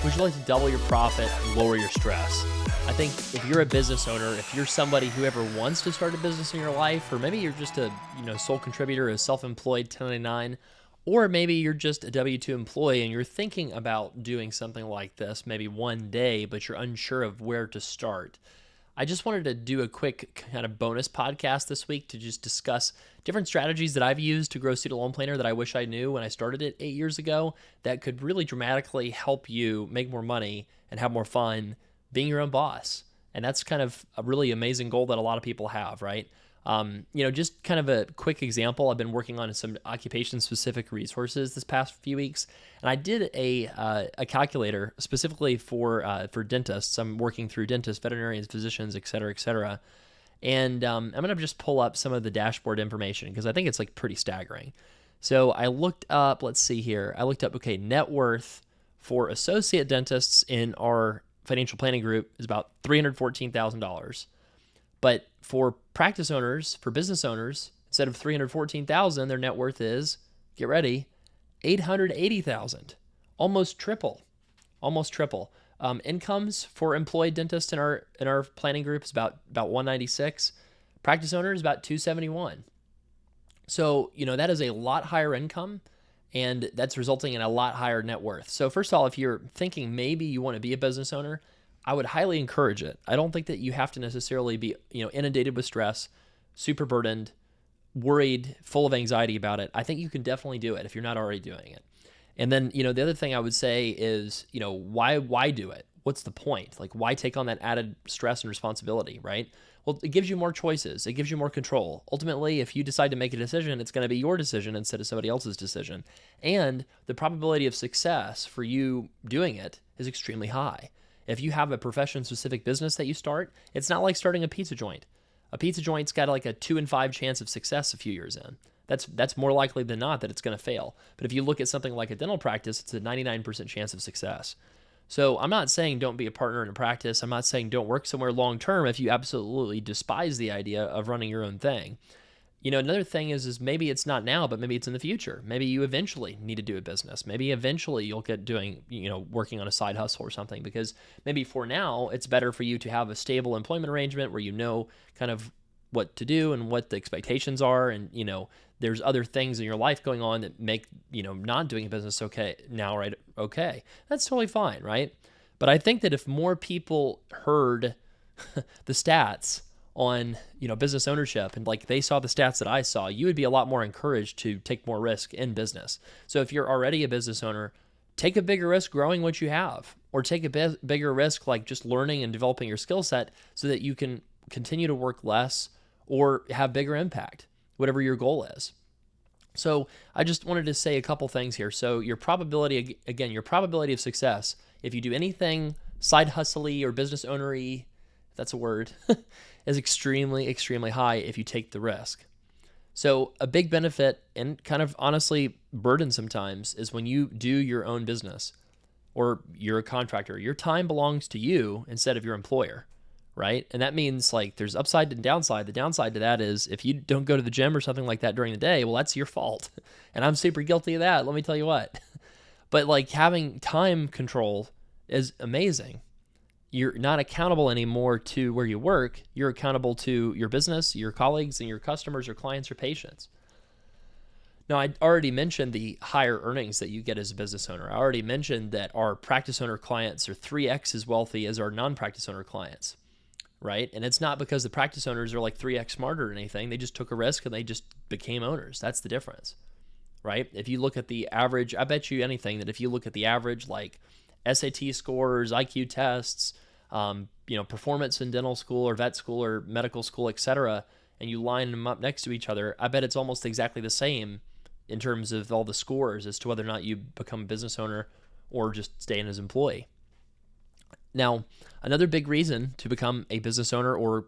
Would you like to double your profit and lower your stress? I think if you're a business owner, if you're somebody who ever wants to start a business in your life, or maybe you're just a sole contributor, a self-employed 1099, or maybe you're just a W-2 employee and you're thinking about doing something like this maybe one day, but you're unsure of where to start. I just wanted to do a quick kind of bonus podcast this week to just discuss different strategies that I've used to grow Student Loan Planner that I wish I knew when I started it 8 years ago that could really dramatically help you make more money and have more fun being your own boss. And that's kind of a really amazing goal that a lot of people have, right? Just kind of a quick example. I've been working on some occupation-specific resources this past few weeks, and I did a calculator specifically for dentists. I'm working through dentists, veterinarians, physicians, et cetera, et cetera. And I'm going to just pull up some of the dashboard information because I think it's like pretty staggering. So I looked up, let's see here. I looked up, net worth for associate dentists in our financial planning group is about $314,000. But for practice owners, for business owners, instead of $314,000, their net worth is, get ready, $880,000. Almost triple. Incomes for employed dentists in our planning group is about 196. Practice owners about 271. So, that is a lot higher income, and that's resulting in a lot higher net worth. So first of all, if you're thinking maybe you want to be a business owner, I would highly encourage it. I don't think that you have to necessarily be, inundated with stress, super burdened, worried, full of anxiety about it. I think you can definitely do it if you're not already doing it. And then, the other thing I would say is, why do it? What's the point? Like, why take on that added stress and responsibility, right? Well, it gives you more choices. It gives you more control. Ultimately, if you decide to make a decision, it's going to be your decision instead of somebody else's decision. And the probability of success for you doing it is extremely high. If you have a profession-specific business that you start, it's not like starting a pizza joint. A pizza joint's got like a 2 in 5 chance of success a few years in. That's more likely than not that it's going to fail. But if you look at something like a dental practice, it's a 99% chance of success. So I'm not saying don't be a partner in a practice. I'm not saying don't work somewhere long-term if you absolutely despise the idea of running your own thing. Another thing is maybe it's not now, but maybe it's in the future. Maybe you eventually need to do a business. Maybe eventually you'll get doing, working on a side hustle or something, because maybe for now it's better for you to have a stable employment arrangement where you know kind of what to do and what the expectations are. And, there's other things in your life going on that make, not doing a business okay now, right? Okay. That's totally fine, right? But I think that if more people heard the stats on, business ownership, and like they saw the stats that I saw, you would be a lot more encouraged to take more risk in business. So if you're already a business owner, take a bigger risk growing what you have, or take a bigger risk like just learning and developing your skill set so that you can continue to work less or have bigger impact, whatever your goal is. So I just wanted to say a couple things here. So your probability of success, if you do anything side hustle-y or business owner-y, if that's a word, is extremely, extremely high if you take the risk. So a big benefit, and kind of honestly burden sometimes, is when you do your own business or you're a contractor. Your time belongs to you instead of your employer, right? And that means like there's upside and downside. The downside to that is if you don't go to the gym or something like that during the day, well, that's your fault. And I'm super guilty of that, let me tell you what. But like having time control is amazing. You're not accountable anymore to where you work. You're accountable to your business, your colleagues, and your customers or clients or patients. Now, I already mentioned the higher earnings that you get as a business owner. I already mentioned that our practice owner clients are 3x as wealthy as our non-practice owner clients, right? And it's not because the practice owners are like 3x smarter or anything. They just took a risk and they just became owners. That's the difference, right? If you look at the average, I bet you anything that if you look at the average like SAT scores, IQ tests, performance in dental school or vet school or medical school, et cetera, and you line them up next to each other, I bet it's almost exactly the same in terms of all the scores as to whether or not you become a business owner or just stay in as an employee. Now, another big reason to become a business owner or,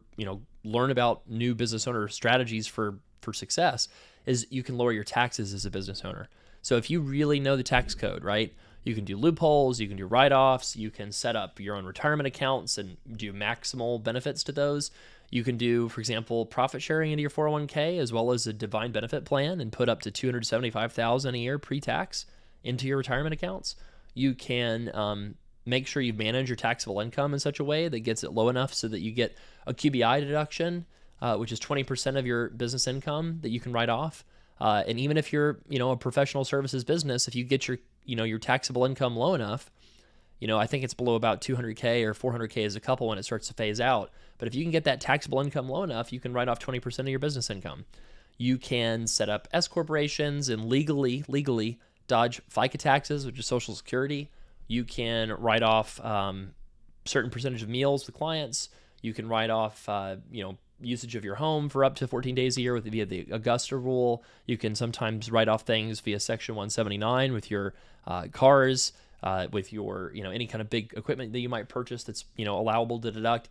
learn about new business owner strategies for success is you can lower your taxes as a business owner. So if you really know the tax code, right, you can do loopholes, you can do write-offs, you can set up your own retirement accounts and do maximal benefits to those. You can do, for example, profit sharing into your 401k as well as a defined benefit plan and put up to $275,000 a year pre-tax into your retirement accounts. You can make sure you manage your taxable income in such a way that gets it low enough so that you get a QBI deduction, which is 20% of your business income that you can write off. And even if you're, a professional services business, if you get your taxable income low enough, I think it's below about 200K or 400K as a couple when it starts to phase out. But if you can get that taxable income low enough, you can write off 20% of your business income. You can set up S corporations and legally dodge FICA taxes, which is Social Security. You can write off certain percentage of meals with clients. You can write off, usage of your home for up to 14 days a year via the Augusta rule. You can sometimes write off things via Section 179 with your cars, with your, any kind of big equipment that you might purchase that's, allowable to deduct.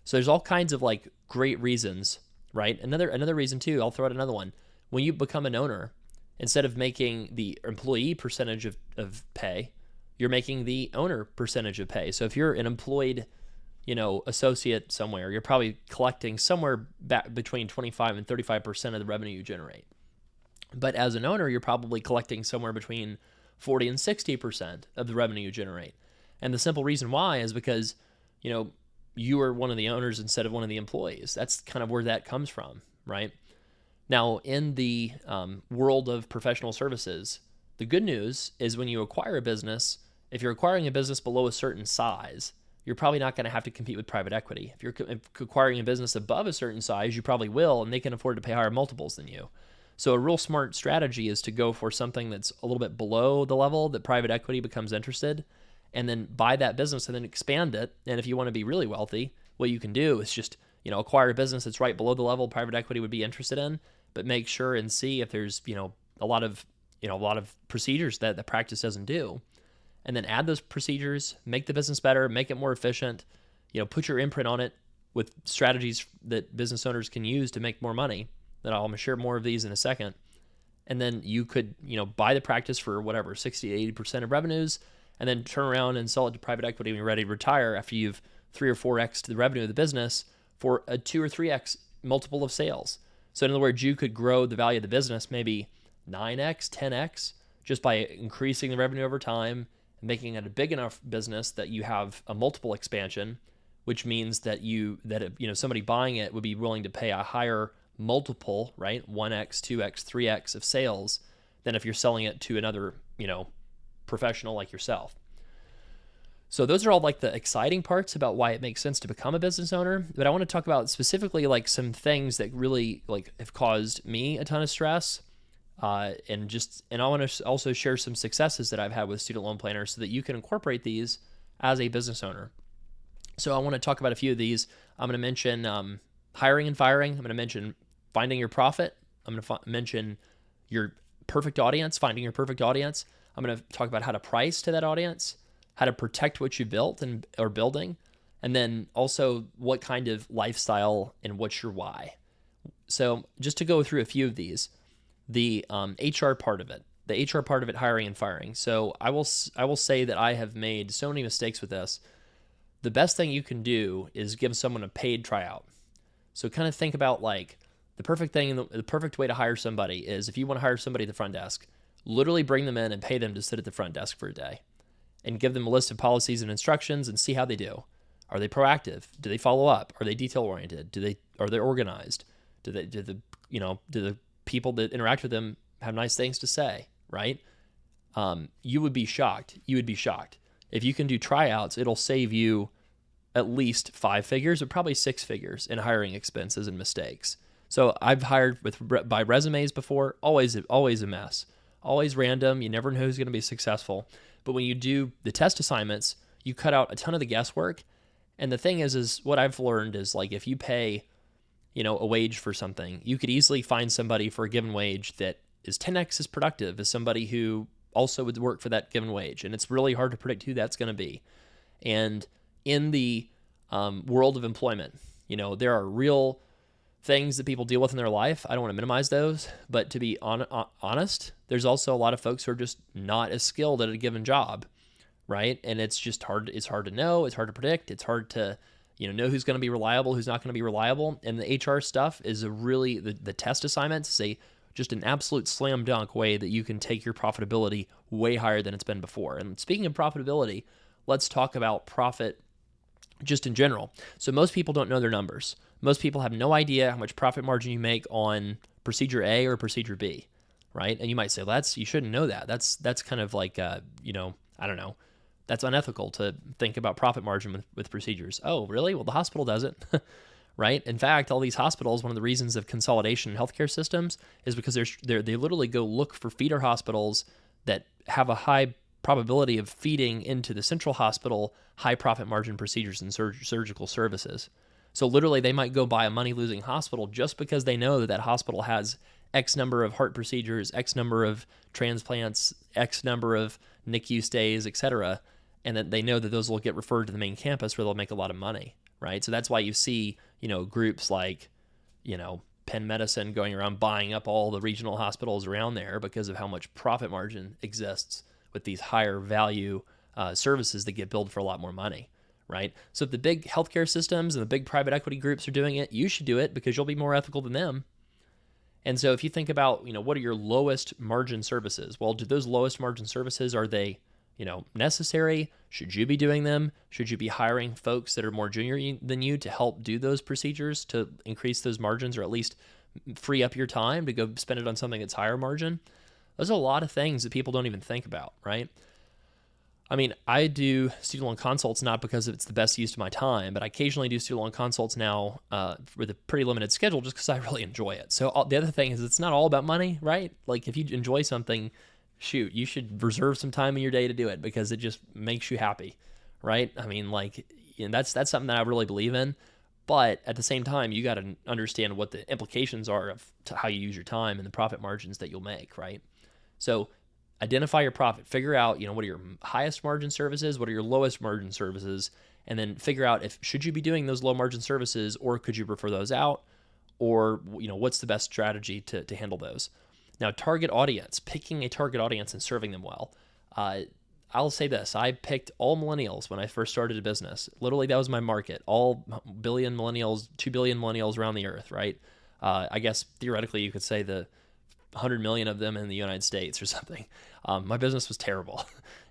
So there's all kinds of like great reasons, right? Another reason too, I'll throw out another one. When you become an owner, instead of making the employee percentage of pay, you're making the owner percentage of pay. So if you're an employed, associate somewhere, you're probably collecting somewhere back between 25 and 35% of the revenue you generate. But as an owner, you're probably collecting somewhere between 40 and 60% of the revenue you generate. And the simple reason why is because, you are one of the owners instead of one of the employees. That's kind of where that comes from, right? Now, in the world of professional services, the good news is when you acquire a business, if you're acquiring a business below a certain size, you're probably not going to have to compete with private equity. If you're acquiring a business above a certain size, you probably will, and they can afford to pay higher multiples than you. So a real smart strategy is to go for something that's a little bit below the level that private equity becomes interested, and then buy that business and then expand it. And if you want to be really wealthy, what you can do is just, acquire a business that's right below the level private equity would be interested in, but make sure and see if there's, a lot of procedures that the practice doesn't do. And then add those procedures, make the business better, make it more efficient, put your imprint on it with strategies that business owners can use to make more money. That I'm going to share more of these in a second. And then you could, buy the practice for whatever, 60 to 80% of revenues, and then turn around and sell it to private equity when you're ready to retire after you've 3 or 4x to the revenue of the business for a 2 or 3x multiple of sales. So in other words, you could grow the value of the business maybe 9x, 10x, just by increasing the revenue over time and making it a big enough business that you have a multiple expansion, which means that somebody buying it would be willing to pay a higher multiple, right? 1x, 2x, 3x of sales than if you're selling it to another, professional like yourself. So those are all like the exciting parts about why it makes sense to become a business owner. But I want to talk about specifically like some things that really like have caused me a ton of stress. And I want to also share some successes that I've had with student loan planners so that you can incorporate these as a business owner. So I want to talk about a few of these. I'm going to mention hiring and firing. I'm going to mention finding your profit. I'm going to mention your perfect audience, finding your perfect audience. I'm going to talk about how to price to that audience, how to protect what you built and are building, and then also what kind of lifestyle and what's your why. So just to go through a few of these, the HR part of it, hiring and firing. So I will say that I have made so many mistakes with this. The best thing you can do is give someone a paid tryout. So kind of think about like the perfect thing, the perfect way to hire somebody is if you want to hire somebody at the front desk, literally bring them in and pay them to sit at the front desk for a day and give them a list of policies and instructions and see how they do. Are they proactive? Do they follow up? Are they detail oriented? Are they organized? Do the people that interact with them have nice things to say, right? You would be shocked. If you can do tryouts, it'll save you at least 5 figures or probably 6 figures in hiring expenses and mistakes. So I've hired by resumes before, always a mess, always random. You never know who's going to be successful. But when you do the test assignments, you cut out a ton of the guesswork. And the thing is what I've learned is like if you pay, a wage for something, you could easily find somebody for a given wage that is 10x as productive as somebody who also would work for that given wage. And it's really hard to predict who that's going to be. And in the world of employment, there are real things that people deal with in their life. I don't want to minimize those, but to be honest, there's also a lot of folks who are just not as skilled at a given job, right? And it's just hard. It's hard to know. It's hard to predict. It's hard to, know who's going to be reliable, who's not going to be reliable. And the HR stuff is the test assignments is just an absolute slam dunk way that you can take your profitability way higher than it's been before. And speaking of profitability, let's talk about profit just in general. So most people don't know their numbers. Most people have no idea how much profit margin you make on procedure A or procedure B, right? And you might say, well, you shouldn't know that. That's kind of like, I don't know. That's unethical to think about profit margin with procedures. Oh, really? Well, the hospital doesn't, right? In fact, all these hospitals, one of the reasons of consolidation in healthcare systems is because they literally go look for feeder hospitals that have a high probability of feeding into the central hospital high profit margin procedures and surgical services. So literally they might go buy a money losing hospital just because they know that hospital has X number of heart procedures, X number of transplants, X number of NICU stays, etc. And that they know that those will get referred to the main campus where they'll make a lot of money, right? So that's why you see, groups like, Penn Medicine going around buying up all the regional hospitals around there because of how much profit margin exists with these higher value services that get billed for a lot more money, right? So if the big healthcare systems and the big private equity groups are doing it, you should do it because you'll be more ethical than them. And so if you think about, what are your lowest margin services? Well, do those lowest margin services, are they, necessary? Should you be doing them? Should you be hiring folks that are more junior than you to help do those procedures to increase those margins, or at least free up your time to go spend it on something that's higher margin? There's a lot of things that people don't even think about, right? I mean, I do student loan consults not because it's the best use of my time, but I occasionally do student loan consults now with a pretty limited schedule just because I really enjoy it. So the other thing is it's not all about money, right? Like if you enjoy something, shoot, you should reserve some time in your day to do it because it just makes you happy, right? I mean, that's something that I really believe in. But at the same time, you got to understand what the implications are of how you use your time and the profit margins that you'll make, right? So identify your profit, figure out, what are your highest margin services, what are your lowest margin services, and then figure out should you be doing those low margin services, or could you prefer those out, or, what's the best strategy to handle those. Now, target audience, picking a target audience and serving them well. I'll say this, I picked all millennials when I first started a business. Literally, that was my market, all billion millennials, 2 billion millennials around the earth, right? I guess theoretically you could say the 100 million of them in the United States or something. My business was terrible.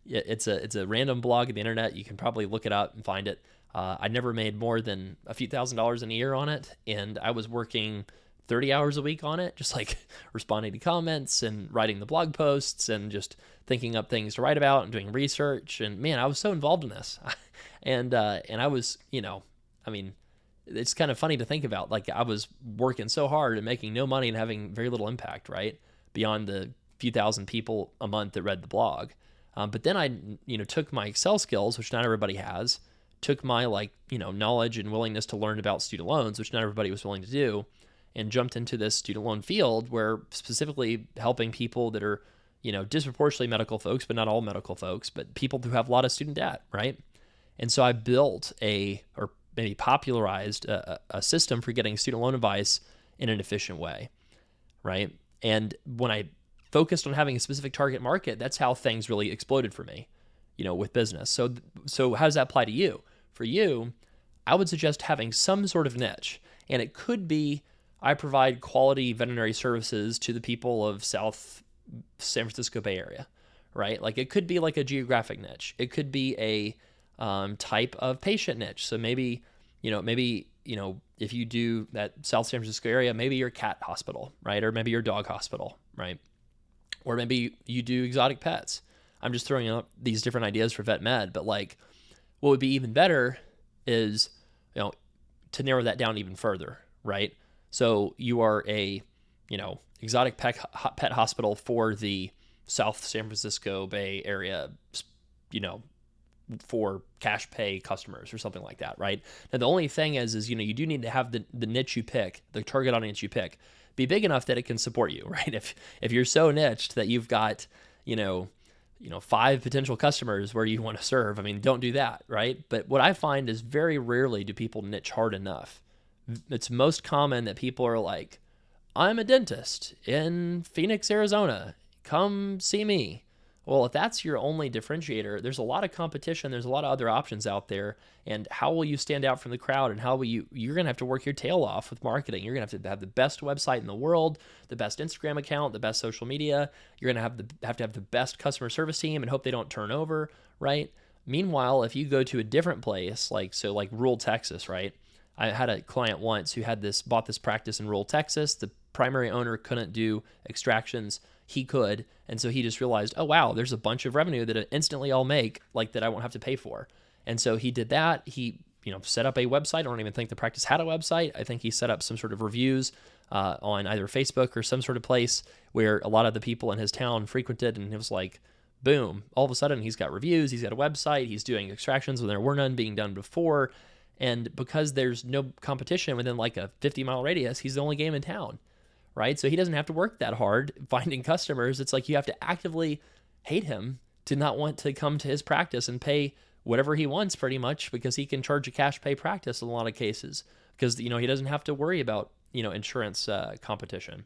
It's a random blog on the internet. You can probably look it up and find it. I never made more than a few $1,000s in a year on it, and I was working 30 hours a week on it, just like responding to comments and writing the blog posts and just thinking up things to write about and doing research. And man, I was so involved in this. and I was, it's kind of funny to think about. Like I was working so hard and making no money and having very little impact, right? Beyond the few thousand people a month that read the blog. But then I, took my Excel skills, which not everybody has, took my knowledge and willingness to learn about student loans, which not everybody was willing to do, and jumped into this student loan field where specifically helping people that are, disproportionately medical folks, but not all medical folks, but people who have a lot of student debt, right? And so I built or maybe popularized a system for getting student loan advice in an efficient way, right? And when I focused on having a specific target market, that's how things really exploded for me, with business. So how does that apply to you? For you, I would suggest having some sort of niche, and it could be I provide quality veterinary services to the people of South San Francisco Bay Area, right? Like it could be like a geographic niche. It could be a type of patient niche. So maybe if you do that South San Francisco area, maybe you're a cat hospital, right? Or maybe you're a dog hospital, right? Or maybe you do exotic pets. I'm just throwing out these different ideas for vet med, but like what would be even better is, to narrow that down even further, right? So you are a, exotic pet hospital for the South San Francisco Bay Area, for cash pay customers or something like that, right? Now, the only thing is you do need to have the niche you pick, the target audience you pick, be big enough that it can support you, right? If you're so niched that you've got, 5 potential customers where you want to serve, don't do that, right? But what I find is very rarely do people niche hard enough. It's most common that people are like, I'm a dentist in Phoenix, Arizona. Come see me. Well, if that's your only differentiator, there's a lot of competition. There's a lot of other options out there. And how will you stand out from the crowd? And how will you're going to have to work your tail off with marketing. You're going to have the best website in the world, the best Instagram account, the best social media. You're going to have to have the best customer service team and hope they don't turn over, right? Meanwhile, if you go to a different place, like rural Texas, right? I had a client once who bought this practice in rural Texas. The primary owner couldn't do extractions. He could. And so he just realized, oh, wow, there's a bunch of revenue that instantly I'll make, like that I won't have to pay for. And so he did that. He, set up a website. I don't even think the practice had a website. I think he set up some sort of reviews on either Facebook or some sort of place where a lot of the people in his town frequented. And it was like, boom, all of a sudden he's got reviews. He's got a website. He's doing extractions when there were none being done before. And because there's no competition within like a 50-mile radius, he's the only game in town, right? So he doesn't have to work that hard finding customers. It's like you have to actively hate him to not want to come to his practice and pay whatever he wants pretty much, because he can charge a cash pay practice in a lot of cases because, he doesn't have to worry about, insurance competition.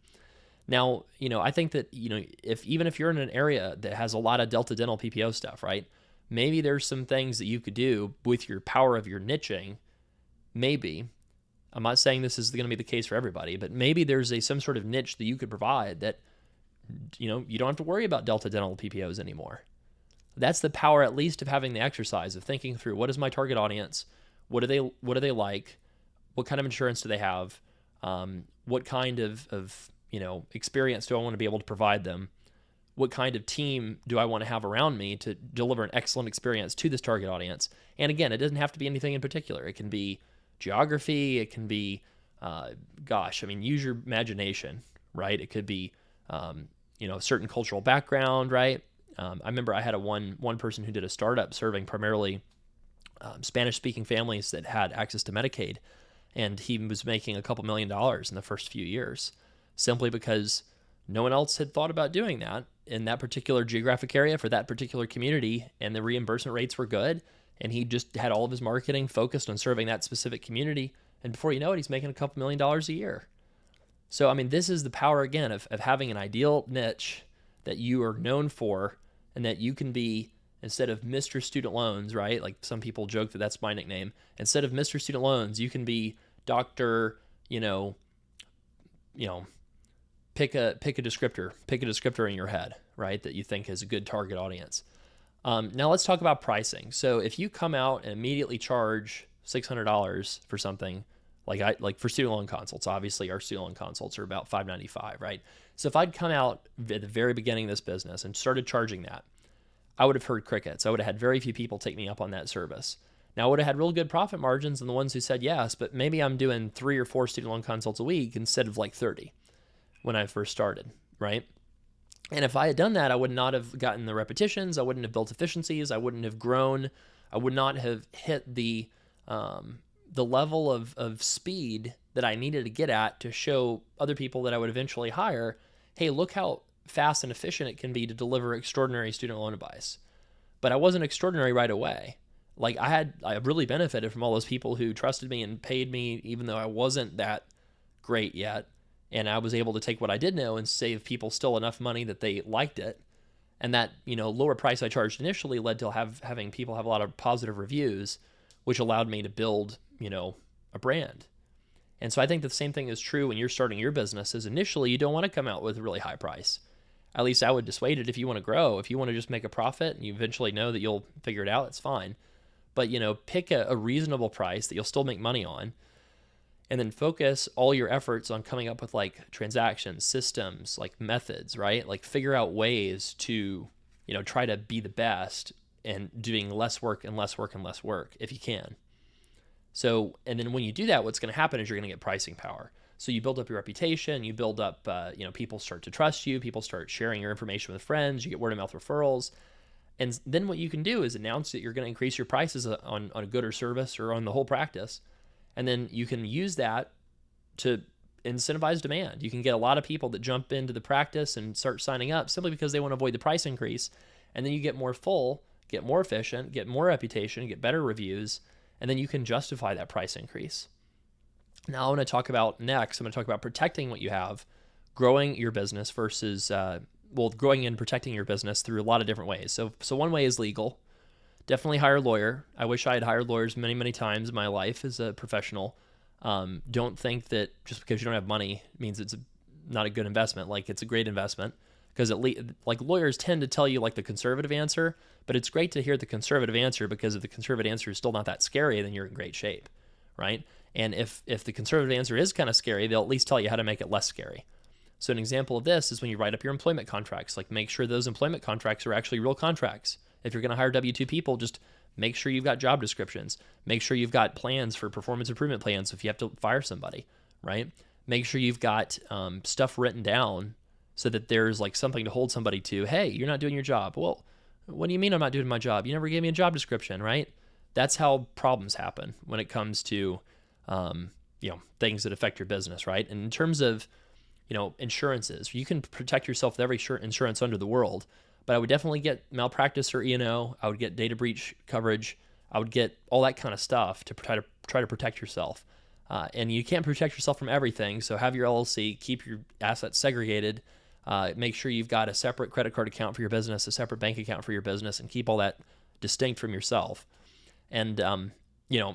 Now, I think that, even if you're in an area that has a lot of Delta Dental PPO stuff, right? Maybe there's some things that you could do with your power of your niching. Maybe. I'm not saying this is going to be the case for everybody, but maybe there's some sort of niche that you could provide that, you don't have to worry about Delta Dental PPOs anymore. That's the power, at least, of having the exercise of thinking through, what is my target audience? What do they like? What kind of insurance do they have? What kind of experience do I want to be able to provide them? What kind of team do I want to have around me to deliver an excellent experience to this target audience? And again, it doesn't have to be anything in particular. It can be geography. It can be, use your imagination, right? It could be, a certain cultural background, right? I remember I had one person who did a startup serving primarily Spanish-speaking families that had access to Medicaid, and he was making a couple $1 million in the first few years, simply because no one else had thought about doing that in that particular geographic area for that particular community, and the reimbursement rates were good, and he just had all of his marketing focused on serving that specific community, and before you know it, he's making a couple $1 million a year. So, this is the power, again, of having an ideal niche that you are known for, and that you can be, instead of Mr. Student Loans, right? Like some people joke that that's my nickname. Instead of Mr. Student Loans, you can be Dr., pick a descriptor in your head, right? That you think is a good target audience. Now let's talk about pricing. So if you come out and immediately charge $600 for something, like for student loan consults, obviously our student loan consults are about $595, right? So if I'd come out at the very beginning of this business and started charging that, I would have heard crickets. I would have had very few people take me up on that service. Now, I would have had real good profit margins on the ones who said yes, but maybe I'm doing 3 or 4 student loan consults a week instead of like 30 when I first started, right? And if I had done that, I would not have gotten the repetitions. I wouldn't have built efficiencies. I wouldn't have grown. I would not have hit the level of speed that I needed to get at to show other people that I would eventually hire, hey, look how fast and efficient it can be to deliver extraordinary student loan advice. But I wasn't extraordinary right away. Like I really benefited from all those people who trusted me and paid me, even though I wasn't that great yet. And I was able to take what I did know and save people still enough money that they liked it. And that, lower price I charged initially led to having people have a lot of positive reviews, which allowed me to build, a brand. And so I think the same thing is true when you're starting your business. Is initially you don't want to come out with a really high price. At least I would dissuade it if you want to grow. If you want to just make a profit and you eventually know that you'll figure it out, it's fine. But, pick a reasonable price that you'll still make money on, and then focus all your efforts on coming up with like transactions, systems, like methods, right? Like figure out ways to, try to be the best and doing less work and less work and less work if you can. So, and then when you do that, what's going to happen is you're going to get pricing power. So you build up your reputation, you build up, people start to trust you, people start sharing your information with friends, you get word of mouth referrals. And then what you can do is announce that you're going to increase your prices on a good or service or on the whole practice. And then you can use that to incentivize demand. You can get a lot of people that jump into the practice and start signing up simply because they want to avoid the price increase. And then you get more full, get more efficient, get more reputation, get better reviews, and then you can justify that price increase. Now, I want to talk about next, I'm going to talk about protecting what you have, growing your business versus, growing and protecting your business through a lot of different ways. So one way is legal. Definitely hire a lawyer. I wish I had hired lawyers many, many times in my life as a professional. Don't think that just because you don't have money means it's not a good investment. Like, it's a great investment, because at least, like, lawyers tend to tell you like the conservative answer, But it's great to hear the conservative answer, because if the conservative answer is still not that scary, then you're in great shape, right? And if the conservative answer is kind of scary, they'll at least tell you how to make it less scary. So an example of this is when you write up your employment contracts, like make sure those employment contracts are actually real contracts. If you're going to hire W-2 people, just make sure you've got job descriptions. Make sure you've got plans for performance improvement plans if you have to fire somebody, right? Make sure you've got stuff written down so that there's like something to hold somebody to. Hey, you're not doing your job. Well, what do you mean I'm not doing my job? You never gave me a job description, right? That's how problems happen when it comes to things that affect your business, right? And in terms of insurances, you can protect yourself with every insurance under the world, but I would definitely get malpractice or E&O. I would get data breach coverage. I would get all that kind of stuff to try to protect yourself. And you can't protect yourself from everything. So have your LLC, keep your assets segregated, make sure you've got a separate credit card account for your business, a separate bank account for your business, and keep all that distinct from yourself. And, and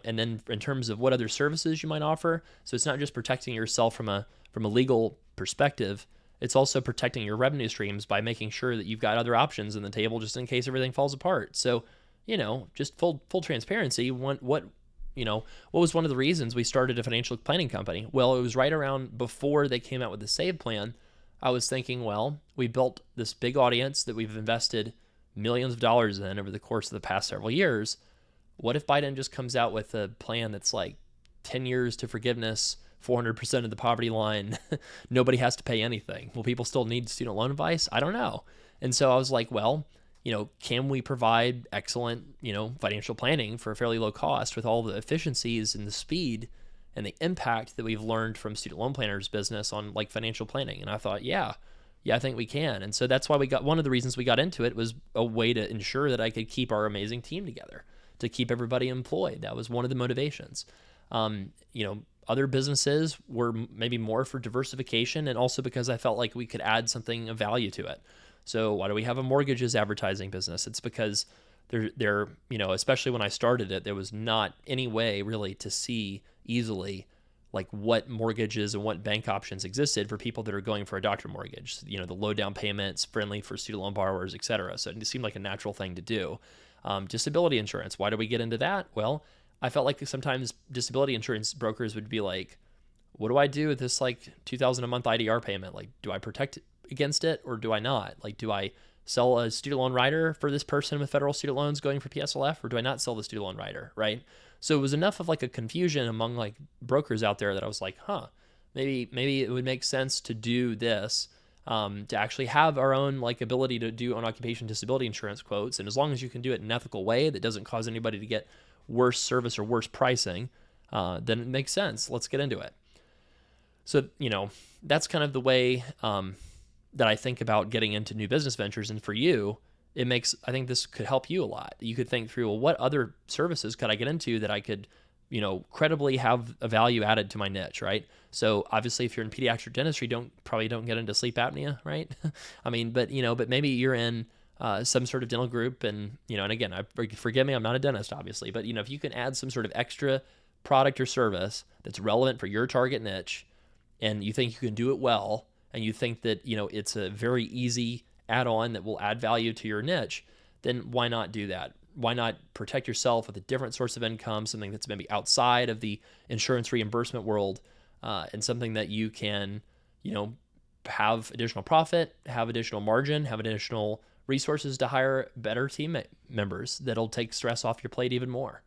then in terms of what other services you might offer, so it's not just protecting yourself from a legal perspective, it's also protecting your revenue streams by making sure that you've got other options on the table just in case everything falls apart. So, just full transparency. What was one of the reasons we started a financial planning company? Well, it was right around before they came out with the SAVE plan. I was thinking, well, we built this big audience that we've invested millions of dollars in over the course of the past several years. What if Biden just comes out with a plan that's like 10 years to forgiveness, 400% of the poverty line, nobody has to pay anything? Will people still need student loan advice? I don't know. And so I was like, well, can we provide excellent, financial planning for a fairly low cost with all the efficiencies and the speed and the impact that we've learned from student loan planners business on like financial planning? And I thought, yeah, I think we can. And so that's why one of the reasons we got into it was a way to ensure that I could keep our amazing team together, to keep everybody employed. That was one of the motivations. Other businesses were maybe more for diversification, and also because I felt like we could add something of value to it. So why do we have a mortgages advertising business? It's because there, especially when I started it, there was not any way really to see easily like what mortgages and what bank options existed for people that are going for a doctor mortgage, the low down payments, friendly for student loan borrowers, et cetera. So it seemed like a natural thing to do. Disability insurance. Why do we get into that? Well, I felt like sometimes disability insurance brokers would be like, what do I do with this like $2,000 a month IDR payment? Like, do I protect against it or do I not? Like, do I sell a student loan rider for this person with federal student loans going for PSLF, or do I not sell the student loan rider, right? So it was enough of like a confusion among like brokers out there that I was like, maybe it would make sense to do this, to actually have our own like ability to do on occupation disability insurance quotes. And as long as you can do it in an ethical way that doesn't cause anybody to get worse service or worse pricing, then it makes sense. Let's get into it. So, that's kind of the way that I think about getting into new business ventures. And for you, I think this could help you a lot. You could think through, well, what other services could I get into that I could, credibly have a value added to my niche, right? So obviously if you're in pediatric dentistry, probably don't get into sleep apnea, right? I mean, but maybe you're in some sort of dental group, and, and again, forgive me, I'm not a dentist, obviously, but, if you can add some sort of extra product or service that's relevant for your target niche, and you think you can do it well, and you think that, it's a very easy add-on that will add value to your niche, then why not do that? Why not protect yourself with a different source of income, something that's maybe outside of the insurance reimbursement world, and something that you can, have additional profit, have additional margin, have additional resources to hire better team members that'll take stress off your plate even more.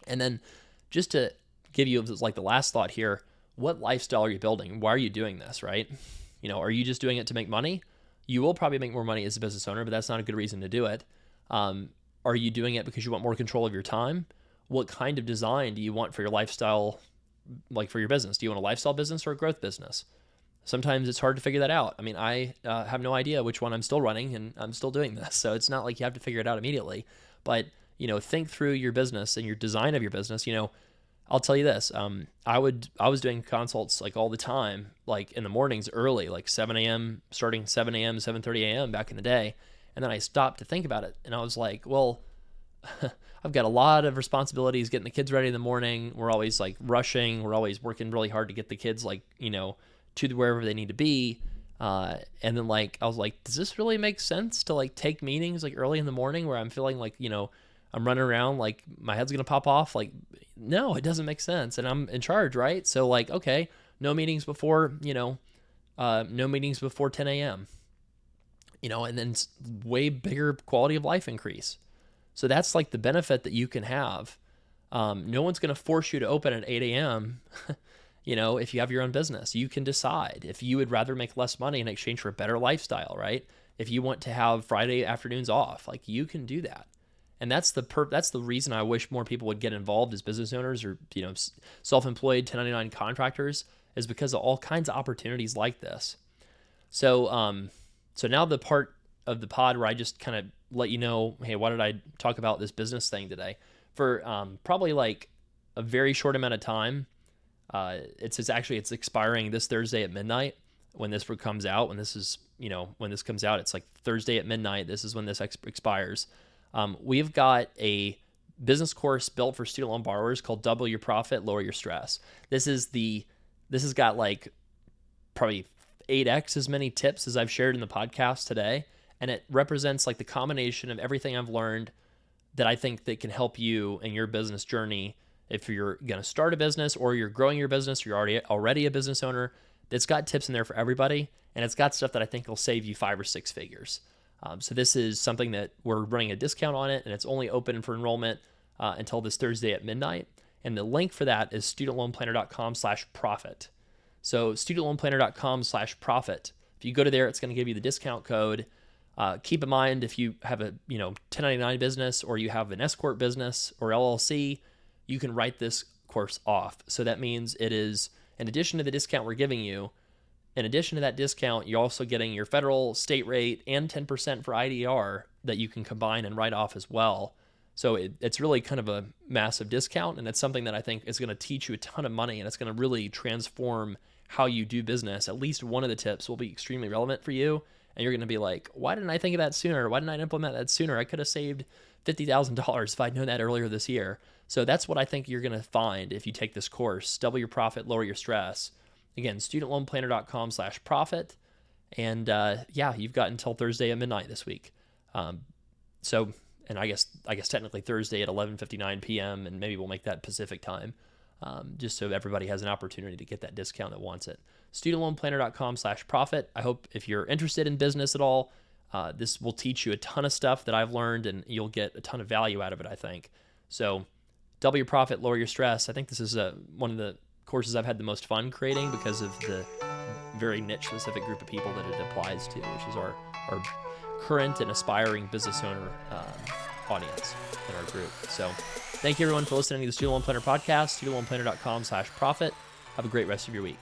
And then just to give you like the last thought here, what lifestyle are you building? Why are you doing this, right? Are you just doing it to make money? You will probably make more money as a business owner, but that's not a good reason to do it. Are you doing it because you want more control of your time? What kind of design do you want for your lifestyle, like for your business? Do you want a lifestyle business or a growth business? Sometimes it's hard to figure that out. I mean, I have no idea which one I'm still running, and I'm still doing this. So it's not like you have to figure it out immediately. But, think through your business and your design of your business. I'll tell you this. I was doing consults like all the time, like in the mornings early, like 7 a.m., starting 7 a.m., 7:30 a.m. back in the day. And then I stopped to think about it. And I was like, well, I've got a lot of responsibilities getting the kids ready in the morning. We're always like rushing. We're always working really hard to get the kids like, to wherever they need to be. And then like, I was like, does this really make sense to like take meetings like early in the morning where I'm feeling like, I'm running around like my head's going to pop off? Like, no, it doesn't make sense. And I'm in charge, right? So like, okay, no meetings before, no meetings before 10 a.m., and then way bigger quality of life increase. So that's like the benefit that you can have. No one's going to force you to open at 8 a.m. If you have your own business. You can decide if you would rather make less money in exchange for a better lifestyle, right? If you want to have Friday afternoons off, like you can do that. And that's the reason I wish more people would get involved as business owners or, self-employed 1099 contractors, is because of all kinds of opportunities like this. So now the part of the pod where I just kind of let you know, hey, why did I talk about this business thing today? For probably like a very short amount of time. It's expiring this Thursday at midnight when this comes out. When this comes out, it's like Thursday at midnight. This is when this expires. We've got a business course built for student loan borrowers called Double Your Profit, Lower Your Stress. This has got like probably 8x as many tips as I've shared in the podcast today. And it represents like the combination of everything I've learned that I think that can help you in your business journey. If you're going to start a business or you're growing your business, you're already a business owner, it's got tips in there for everybody. And it's got stuff that I think will save you 5 or 6 figures. So this is something that we're running a discount on it, and it's only open for enrollment until this Thursday at midnight. And the link for that is studentloanplanner.com/profit. So studentloanplanner.com/profit. If you go to there, it's going to give you the discount code. Keep in mind, if you have a 1099 business or you have an S-corp business or LLC, you can write this course off. So that means it is, in addition to the discount we're giving you, in addition to that discount, you're also getting your federal, state rate, and 10% for IDR that you can combine and write off as well. So it's really kind of a massive discount, and it's something that I think is going to teach you a ton of money, and it's going to really transform how you do business. At least one of the tips will be extremely relevant for you, and you're going to be like, why didn't I think of that sooner? Why didn't I implement that sooner? I could have saved $50,000 if I'd known that earlier this year. So that's what I think you're going to find if you take this course, Double Your Profit, Lower Your Stress. Again, studentloanplanner.com/profit. And you've got until Thursday at midnight this week. And I guess technically Thursday at 11:59 p.m. and maybe we'll make that Pacific time, just so everybody has an opportunity to get that discount that wants it. Studentloanplanner.com/profit. I hope if you're interested in business at all, this will teach you a ton of stuff that I've learned, and you'll get a ton of value out of it, I think. So Double Your Profit, Lower Your Stress. I think this is one of the courses I've had the most fun creating because of the very niche specific group of people that it applies to, which is our current and aspiring business owner audience in our group. So thank you everyone for listening to the Student Loan Planner podcast, studentloanplanner.com/profit. Have a great rest of your week.